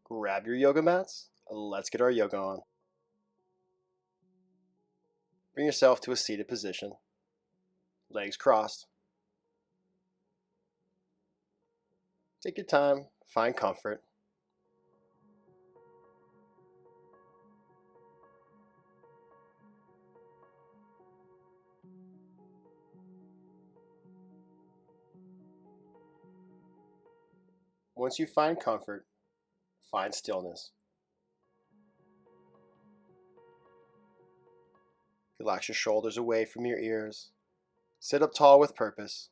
Grab your yoga mats. Let's get our yoga on. Bring yourself to a seated position. Legs crossed. Take your time, find comfort. Once you find comfort, find stillness. Relax your shoulders away from your ears. Sit up tall with purpose.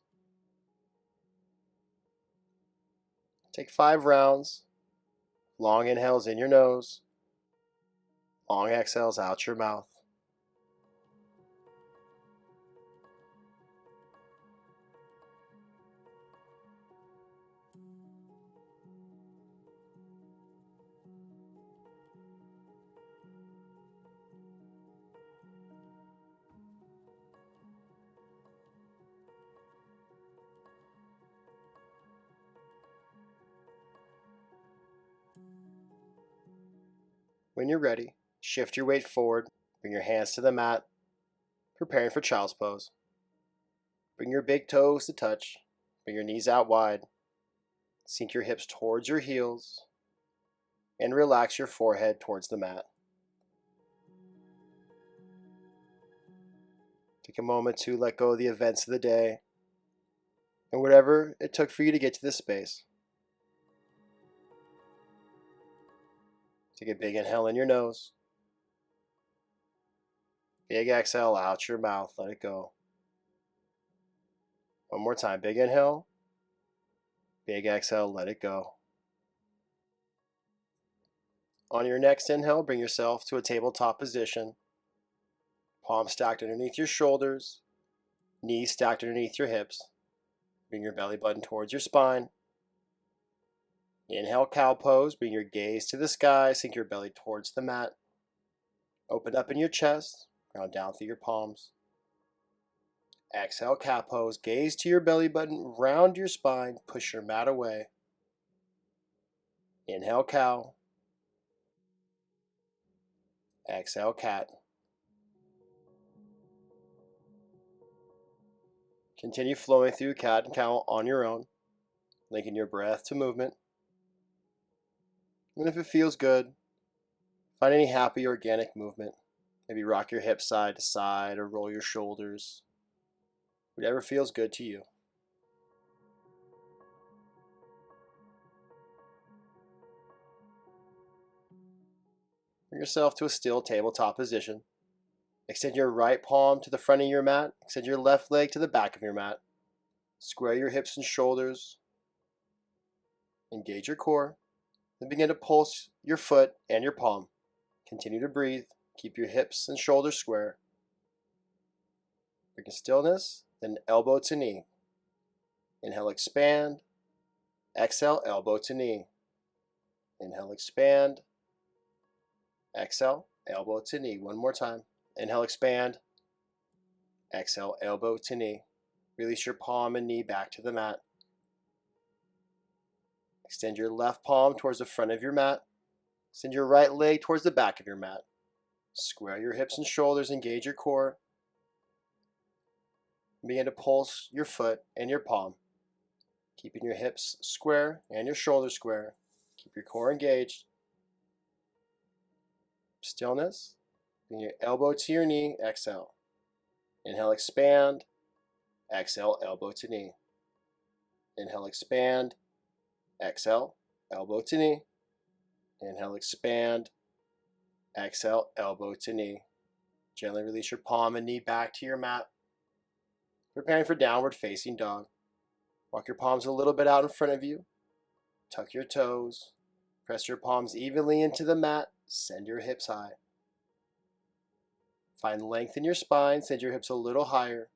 Take 5 rounds. Long inhales in your nose. Long exhales out your mouth. When you're ready, shift your weight forward. Bring your hands to the mat, preparing for child's pose. Bring your big toes to touch. Bring your knees out wide. Sink your hips towards your heels and relax your forehead towards the mat. Take a moment to let go of the events of the day and whatever it took for you to get to this space. Take a big inhale in your nose. Big exhale out your mouth. Let it go. One more time. Big inhale. Big exhale. Let it go. On your next inhale, bring yourself to a tabletop position. Palms stacked underneath your shoulders. Knees stacked underneath your hips. Bring your belly button towards your spine. Inhale, cow pose. Bring your gaze to the sky. Sink your belly towards the mat. Open up in your chest. Ground down through your palms. Exhale, cat pose. Gaze to your belly button. Round your spine. Push your mat away. Inhale, cow. Exhale, cat. Continue flowing through cat and cow on your own, linking your breath to movement. And if it feels good, find any happy organic movement. Maybe rock your hips side to side or roll your shoulders. Whatever feels good to you. Bring yourself to a still tabletop position. Extend your right palm to the front of your mat. Extend your left leg to the back of your mat. Square your hips and shoulders. Engage your core. Then begin to pulse your foot and your palm. Continue to breathe. Keep your hips and shoulders square. Bring a stillness, then elbow to knee. Inhale, expand. Exhale, elbow to knee. Inhale, expand. Exhale, elbow to knee. One more time. Inhale, expand. Exhale, elbow to knee. Release your palm and knee back to the mat. Extend your left palm towards the front of your mat. Extend your right leg towards the back of your mat. Square your hips and shoulders, engage your core. Begin to pulse your foot and your palm. Keeping your hips square and your shoulders square. Keep your core engaged. Stillness. Bring your elbow to your knee, exhale. Inhale, expand. Exhale, elbow to knee. Inhale, expand. Exhale, elbow to knee. Inhale, expand. Exhale, elbow to knee. Gently release your palm and knee back to your mat. Preparing for downward facing dog. Walk your palms a little bit out in front of you. Tuck your toes. Press your palms evenly into the mat. Send your hips high. Find length in your spine. Send your hips a little higher.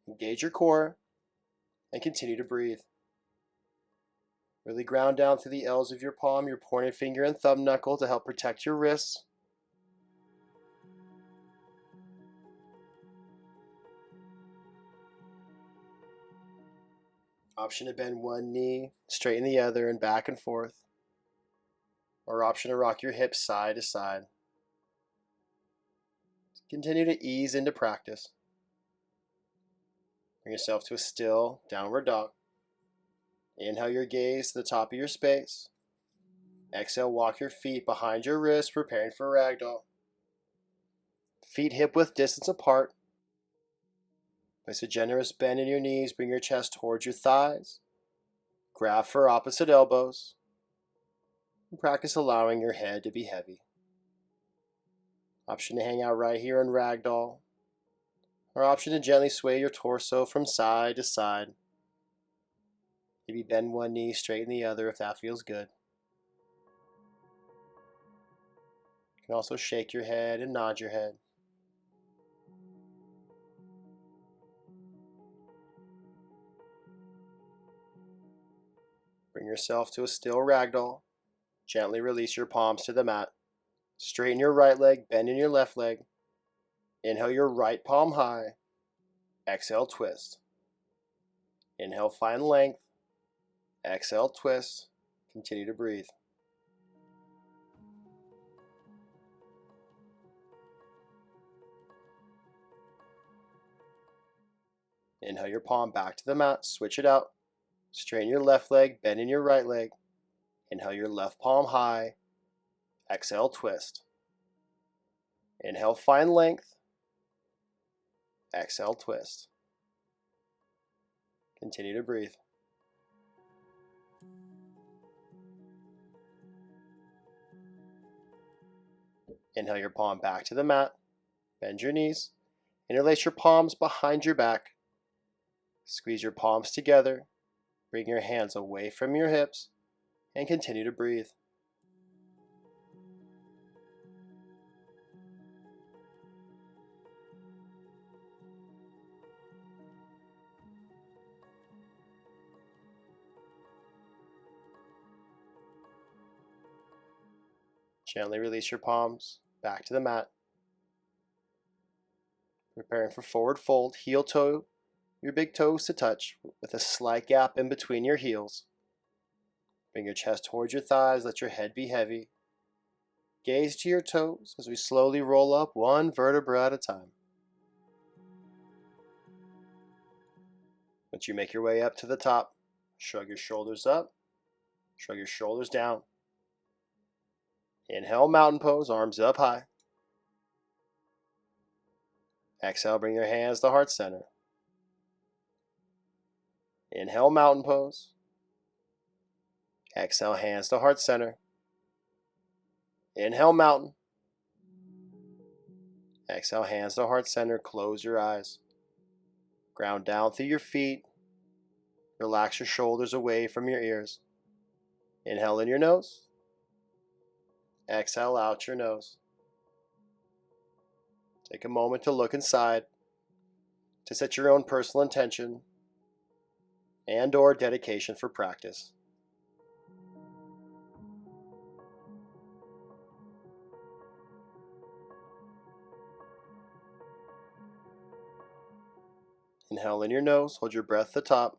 Engage your core and continue to breathe. Really ground down through the L's of your palm, your pointer finger and thumb knuckle to help protect your wrists. Option to bend one knee, straighten the other, and back and forth. or option to rock your hips side to side. Continue to ease into practice. Bring yourself to a still downward dog. Inhale your gaze to the top of your space. Exhale, walk your feet behind your wrists, preparing for ragdoll. Feet hip-width distance apart. Place a generous bend in your knees. Bring your chest towards your thighs. Grab for opposite elbows. And practice allowing your head to be heavy. Option to hang out right here in ragdoll. Or option to gently sway your torso from side to side. Maybe bend one knee, straighten the other if that feels good. You can also shake your head and nod your head. Bring yourself to a still ragdoll. Gently release your palms to the mat. Straighten your right leg, bend in your left leg. Inhale your right palm high. Exhale, twist. Inhale, find length. Exhale, twist. Continue to breathe. Inhale your palm back to the mat. Switch it out. Straighten your left leg, bend in your right leg. Inhale your left palm high. Exhale, twist. Inhale, find length. Exhale, twist. Continue to breathe. Inhale your palm back to the mat. Bend your knees. Interlace your palms behind your back. Squeeze your palms together. Bring your hands away from your hips and continue to breathe. Gently release your palms back to the mat. Preparing for forward fold, heel toe, your big toes to touch with a slight gap in between your heels. Bring your chest towards your thighs, let your head be heavy. Gaze to your toes as we slowly roll up one vertebra at a time. Once you make your way up to the top, shrug your shoulders up, shrug your shoulders down. Inhale, mountain pose, arms up high. Exhale, bring your hands to heart center. Inhale, mountain pose. Exhale, hands to heart center. Inhale, mountain. Exhale, hands to heart center. Close your eyes. Ground down through your feet. Relax your shoulders away from your ears. Inhale in your nose. Exhale out your nose. Take a moment to look inside, to set your own personal intention and/or dedication for practice. Inhale in your nose, hold your breath at the top.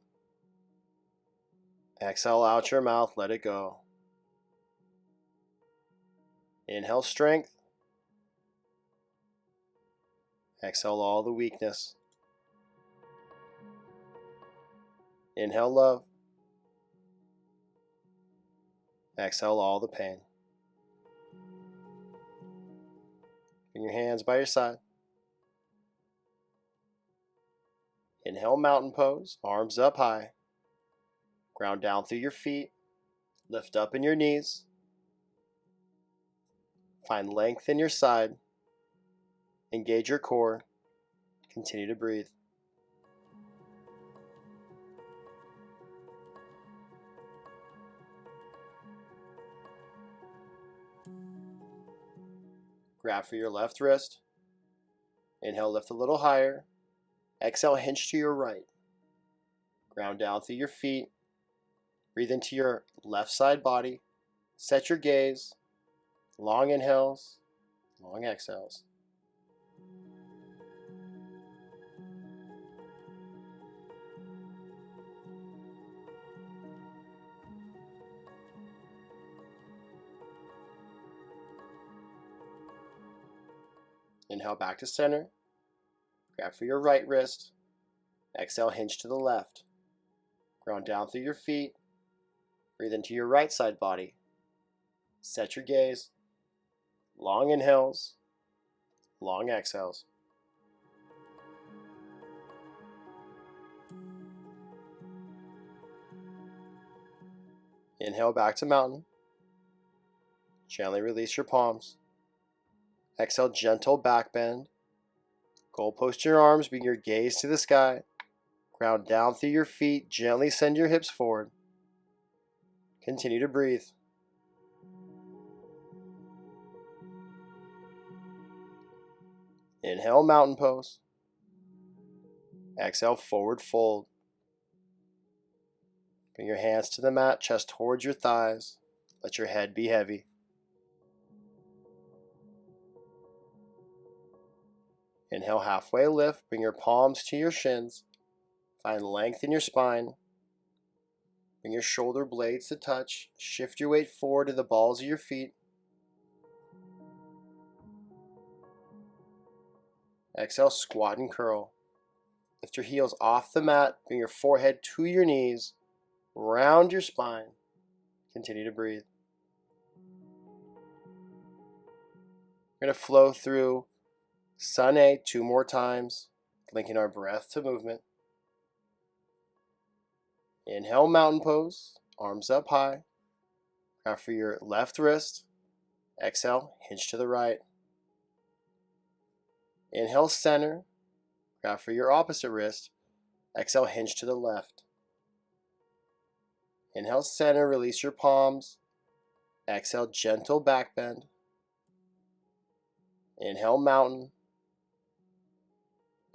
Exhale out your mouth, let it go. Inhale strength. Exhale all the weakness. Inhale love. Exhale all the pain. Bring your hands by your side. Inhale mountain pose, arms up high. Ground down through your feet. Lift up in your knees. Find length in your side. Engage your core. Continue to breathe. Grab for your left wrist. Inhale, lift a little higher. Exhale, hinge to your right. Ground down through your feet. Breathe into your left side body. Set your gaze. Long inhales, long exhales. Inhale back to center. Grab for your right wrist. Exhale, hinge to the left. Ground down through your feet. Breathe into your right side body. Set your gaze. Long inhales. Long exhales. Inhale back to mountain. Gently release your palms. Exhale, gentle back bend. Goalpost your arms, bring your gaze to the sky. Ground down through your feet, gently send your hips forward. Continue to breathe. Inhale, mountain pose. Exhale, forward fold. Bring your hands to the mat, chest towards your thighs. Let your head be heavy. Inhale, halfway lift. Bring your palms to your shins. Find length in your spine. Bring your shoulder blades to touch. Shift your weight forward to the balls of your feet. Exhale, squat and curl. Lift your heels off the mat. Bring your forehead to your knees. Round your spine. Continue to breathe. We're going to flow through Sun A 2 more times, linking our breath to movement. Inhale, mountain pose, arms up high. Grab for your left wrist. Exhale, hinge to the right. Inhale, center. Grab for your opposite wrist. Exhale, hinge to the left. Inhale, center, release your palms. Exhale, gentle back bend. Inhale, mountain.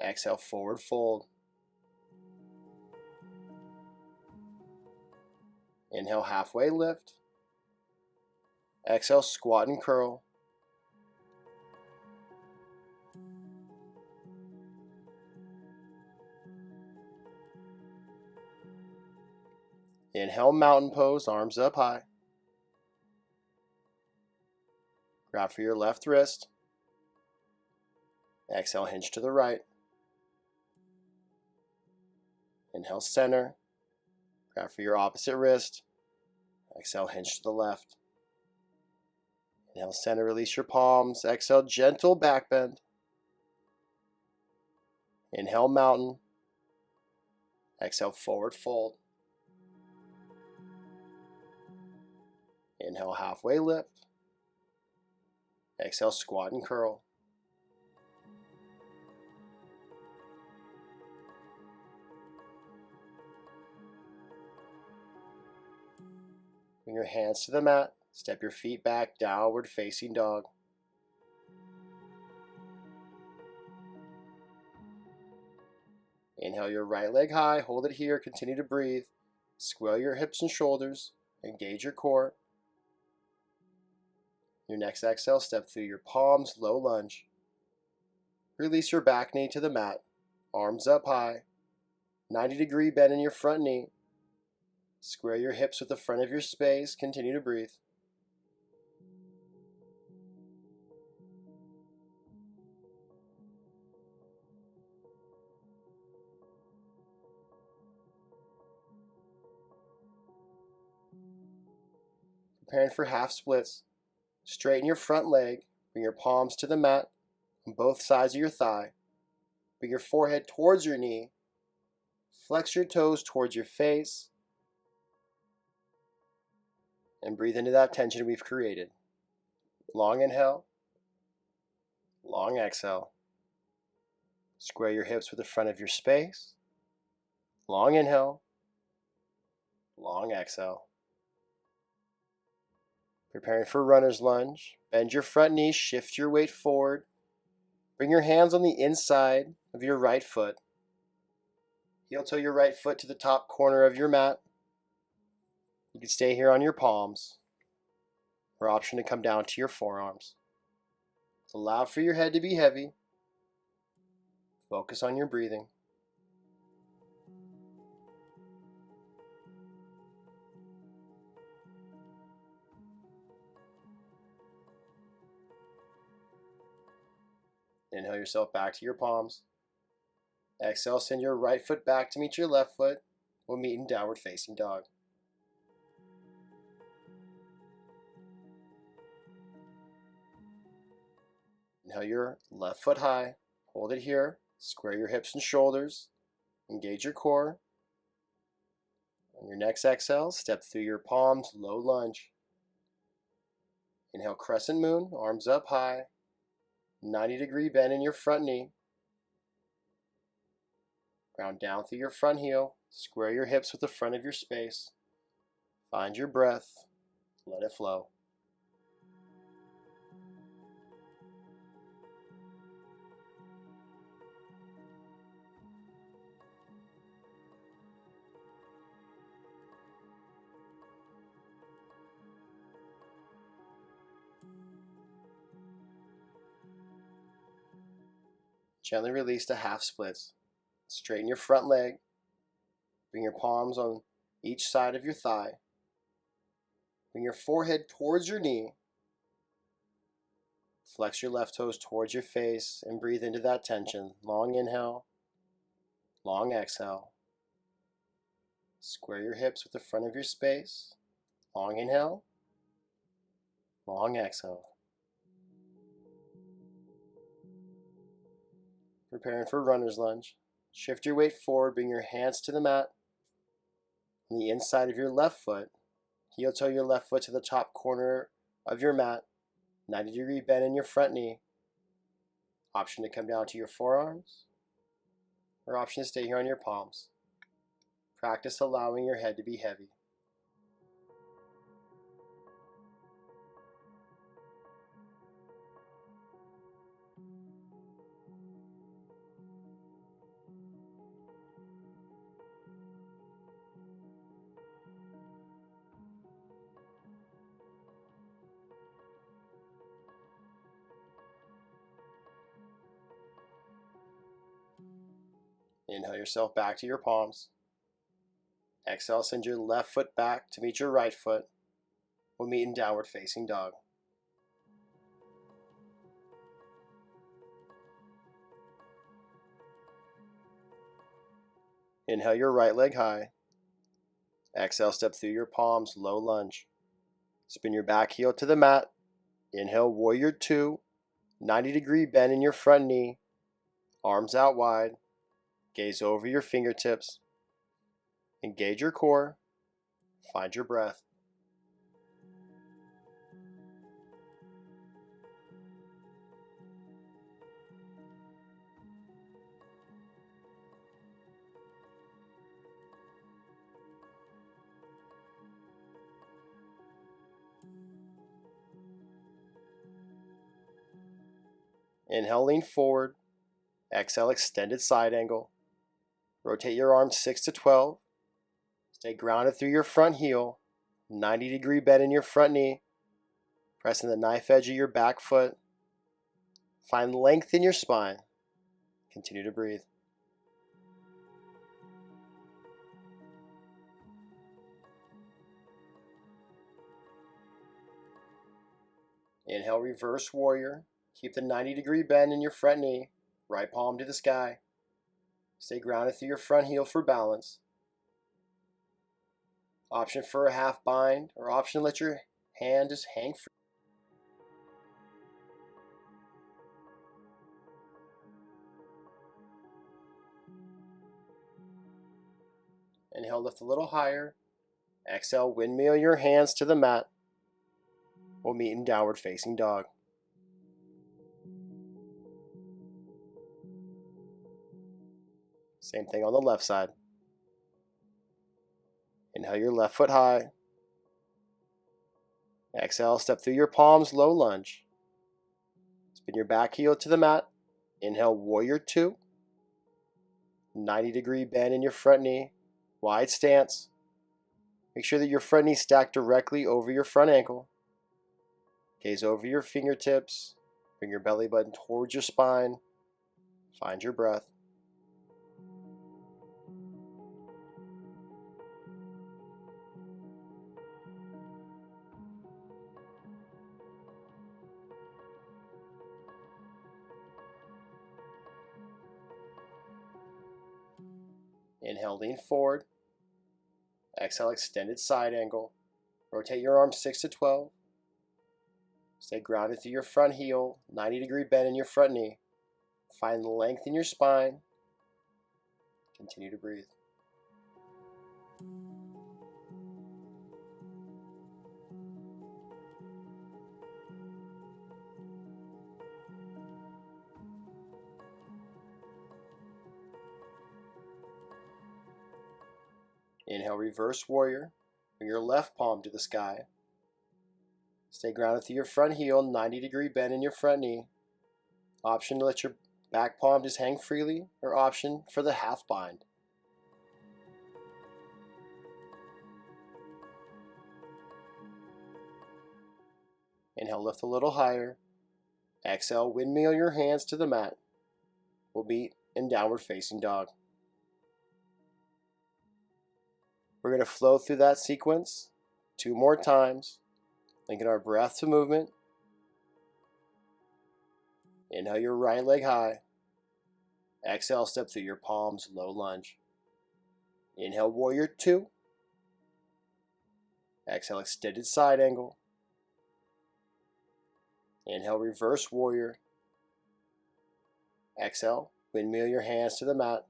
Exhale, forward fold. Inhale, halfway lift. Exhale, squat and curl. Inhale, mountain pose, arms up high. Grab for your left wrist. Exhale, hinge to the right. Inhale, center. Grab for your opposite wrist. Exhale, hinge to the left. Inhale, center, release your palms. Exhale, gentle back bend. Inhale, mountain. Exhale, forward fold. Inhale, halfway lift. Exhale, squat and curl. Bring your hands to the mat. Step your feet back, downward facing dog. Inhale your right leg high, hold it here, continue to breathe. Swell your hips and shoulders, engage your core. Your next exhale, step through your palms, low lunge. Release your back knee to the mat, arms up high. 90-degree bend in your front knee. Square your hips with the front of your space, continue to breathe. Preparing for half splits. Straighten your front leg, bring your palms to the mat on both sides of your thigh. Bring your forehead towards your knee. Flex your toes towards your face. And breathe into that tension we've created. Long inhale. Long exhale. Square your hips with the front of your space. Long inhale. Long exhale. Preparing for runner's lunge. Bend your front knee, shift your weight forward. Bring your hands on the inside of your right foot. Heel toe your right foot to the top corner of your mat. You can stay here on your palms, or option to come down to your forearms. Allow for your head to be heavy. Focus on your breathing. Inhale yourself back to your palms. Exhale, send your right foot back to meet your left foot. We'll meet in downward facing dog. Inhale your left foot high. Hold it here. Square your hips and shoulders. Engage your core. On your next exhale, step through your palms, low lunge. Inhale, crescent moon, arms up high. 90-degree bend in your front knee. Ground down through your front heel. Square your hips with the front of your space. Find your breath. Let it flow. Gently release to half splits. Straighten your front leg. Bring your palms on each side of your thigh. Bring your forehead towards your knee. Flex your left toes towards your face and breathe into that tension. Long inhale, long exhale. Square your hips with the front of your space. Long inhale, long exhale. Preparing for runner's lunge. Shift your weight forward, bring your hands to the mat. On the inside of your left foot, heel toe your left foot to the top corner of your mat. 90-degree bend in your front knee. Option to come down to your forearms, or option to stay here on your palms. Practice allowing your head to be heavy. Inhale yourself back to your palms. Exhale, send your left foot back to meet your right foot. We'll meet in downward facing dog. Inhale your right leg high. Exhale, step through your palms, low lunge. Spin your back heel to the mat. Inhale, warrior two. 90-degree bend in your front knee. Arms out wide. Gaze over your fingertips. Engage your core. Find your breath. Inhale, lean forward. Exhale, extended side angle. Rotate your arms 6 to 12. Stay grounded through your front heel. 90-degree bend in your front knee. Pressing the knife edge of your back foot. Find length in your spine. Continue to breathe. Inhale, reverse warrior. Keep the 90-degree bend in your front knee. Right palm to the sky. Stay grounded through your front heel for balance. Option for a half bind, or option to let your hand just hang free. Inhale, lift a little higher. Exhale, windmill your hands to the mat. We'll meet in downward facing dog. Same thing on the left side. Inhale your left foot high. Exhale, step through your palms, low lunge. Spin your back heel to the mat. Inhale, warrior two. 90-degree bend in your front knee. Wide stance. Make sure that your front knee stacked directly over your front ankle. Gaze over your fingertips. Bring your belly button towards your spine. Find your breath. Inhale, lean forward. Exhale, extended side angle. Rotate your arms 6 to 12. Stay grounded through your front heel, 90-degree bend in your front knee. Find length in your spine. Continue to breathe. Inhale, reverse warrior. Bring your left palm to the sky. Stay grounded through your front heel, 90-degree bend in your front knee. Option to let your back palm just hang freely, or option for the half bind. Inhale, lift a little higher. Exhale, windmill your hands to the mat. We'll meet in downward facing dog. We're going to flow through that sequence 2 more times, linking our breath to movement. Inhale your right leg high. Exhale, step through your palms, low lunge. Inhale, warrior 2. Exhale, extended side angle. Inhale, reverse warrior. Exhale, windmill your hands to the mat.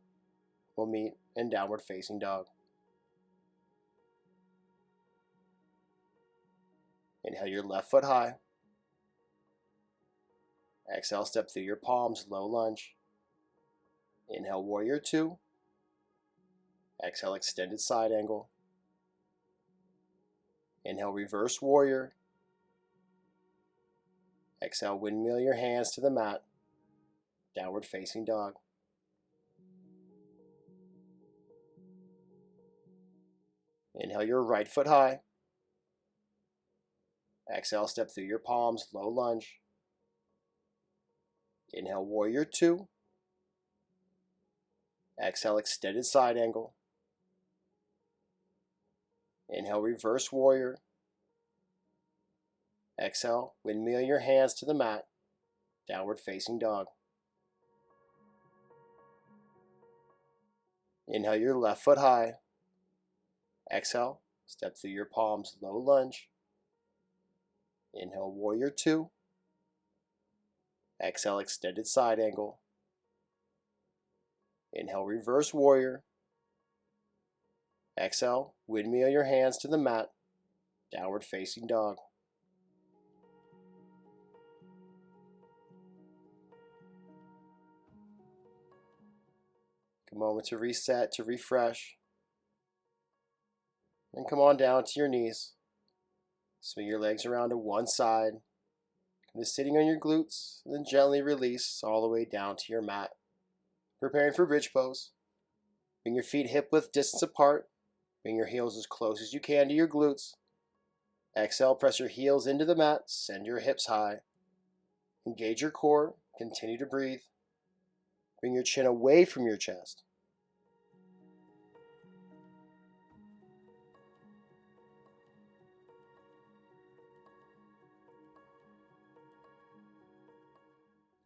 We'll meet in downward facing dog. Inhale your left foot high. Exhale, step through your palms, low lunge. Inhale, warrior 2. Exhale, extended side angle. Inhale, reverse warrior. Exhale, windmill your hands to the mat. Downward facing dog. Inhale your right foot high. Exhale, step through your palms, low lunge. Inhale, warrior 2. Exhale, extended side angle. Inhale, reverse warrior. Exhale, windmill your hands to the mat. Downward facing dog. Inhale your left foot high. Exhale, step through your palms, low lunge. Inhale, warrior 2. Exhale, extended side angle. Inhale, reverse warrior. Exhale, windmill your hands to the mat. Downward facing dog. Take a moment to reset, to refresh. And come on down to your knees. Swing your legs around to one side. Come to sitting on your glutes, and then gently release all the way down to your mat. Preparing for bridge pose. Bring your feet hip-width distance apart. Bring your heels as close as you can to your glutes. Exhale, press your heels into the mat. Send your hips high. Engage your core. Continue to breathe. Bring your chin away from your chest.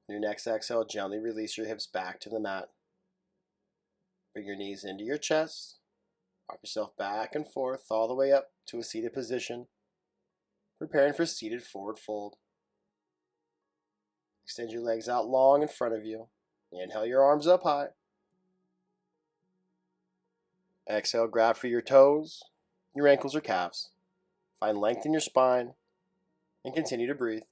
On your next exhale, gently release your hips back to the mat. Bring your knees into your chest. Rock yourself back and forth all the way up to a seated position. Preparing for seated forward fold. Extend your legs out long in front of you. Inhale your arms up high. Exhale, grab for your toes, your ankles or calves. Find length in your spine and continue to breathe.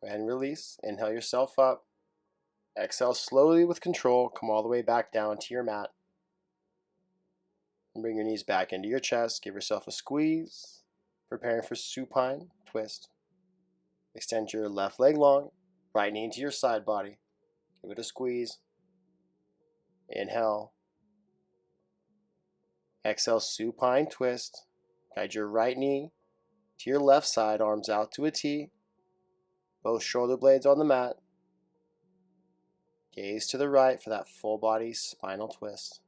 Go ahead and release. Inhale yourself up. Exhale slowly with control. Come all the way back down to your mat. And bring your knees back into your chest. Give yourself a squeeze. Preparing for supine twist. Extend your left leg long. Right knee into your side body. Give it a squeeze. Inhale. Exhale, supine twist. Guide your right knee to your left side, arms out to a T. Both shoulder blades on the mat. Gaze to the right for that full body spinal twist.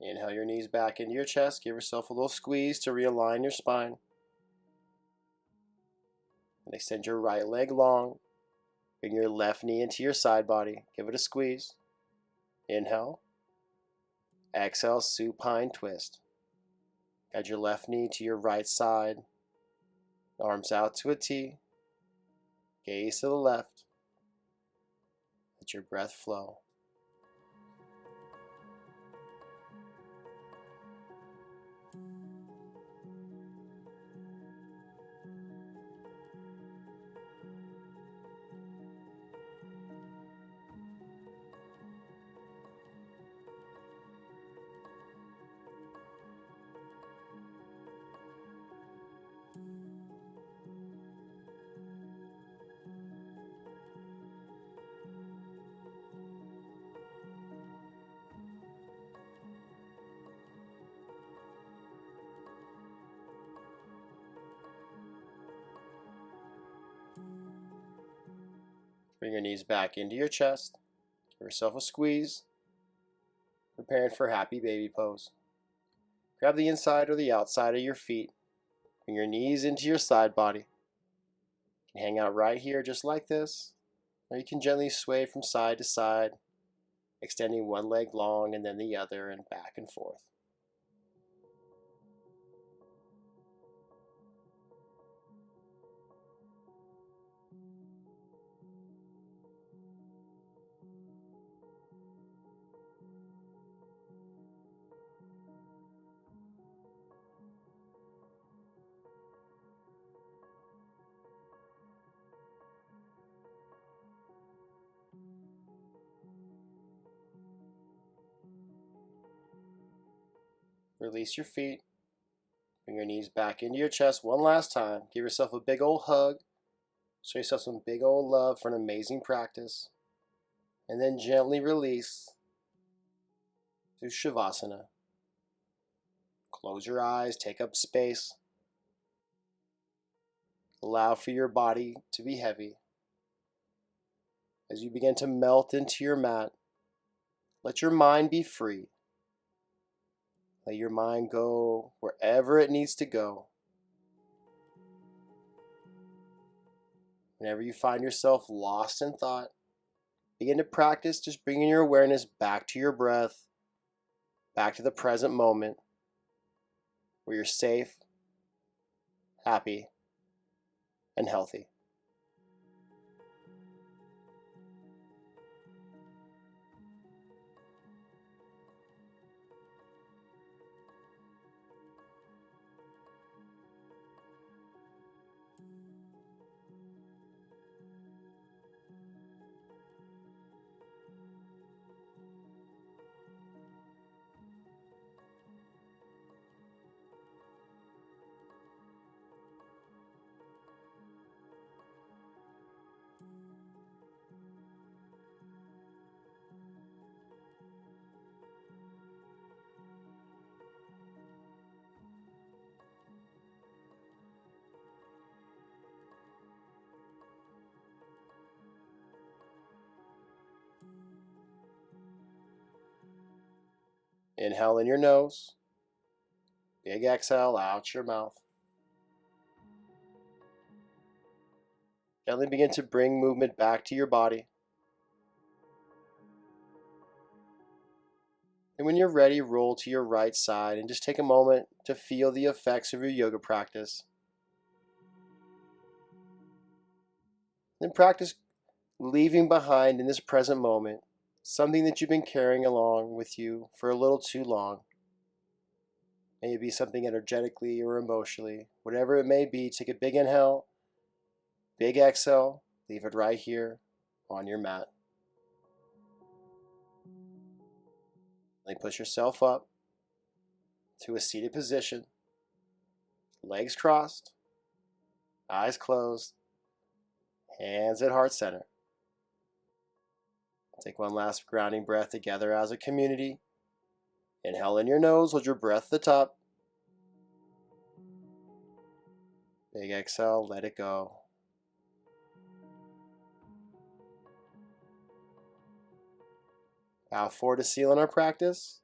Inhale your knees back into your chest. Give yourself a little squeeze to realign your spine. And extend your right leg long. Bring your left knee into your side body. Give it a squeeze. Inhale. Exhale, supine twist. Add your left knee to your right side. Arms out to a T. Gaze to the left. Let your breath flow. Bring your knees back into your chest. Give yourself a squeeze. Preparing for happy baby pose. Grab the inside or the outside of your feet. Bring your knees into your side body. You can hang out right here just like this, or you can gently sway from side to side, extending one leg long and then the other and back and forth. Release your feet. Bring your knees back into your chest one last time. Give yourself a big old hug. Show yourself some big old love for an amazing practice. And then gently release to Shavasana. Close your eyes, take up space. Allow for your body to be heavy. As you begin to melt into your mat, let your mind be free. Let your mind go wherever it needs to go. Whenever you find yourself lost in thought, begin to practice just bringing your awareness back to your breath, back to the present moment, where you're safe, happy, and healthy. Inhale in your nose. Big exhale out your mouth. Gently begin to bring movement back to your body. And when you're ready, roll to your right side and just take a moment to feel the effects of your yoga practice. Then practice leaving behind in this present moment something that you've been carrying along with you for a little too long. May it be something energetically or emotionally. Whatever it may be, take a big inhale Big exhale, leave it right here on your mat. Then push yourself up to a seated position, legs crossed, eyes closed, hands at heart center. Take one last grounding breath together as a community. Inhale in your nose, hold your breath at the top. Big exhale, let it go. Bow forward to seal in our practice.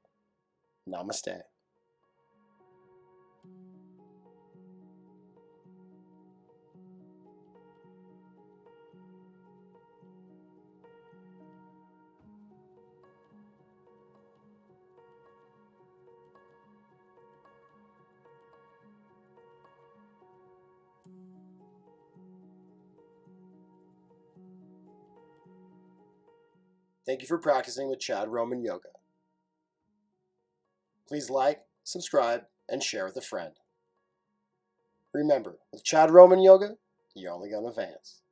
Namaste. Thank you for practicing with Chad Roman Yoga. Please like, subscribe, and share with a friend. Remember, with Chad Roman Yoga, you're only going to advance.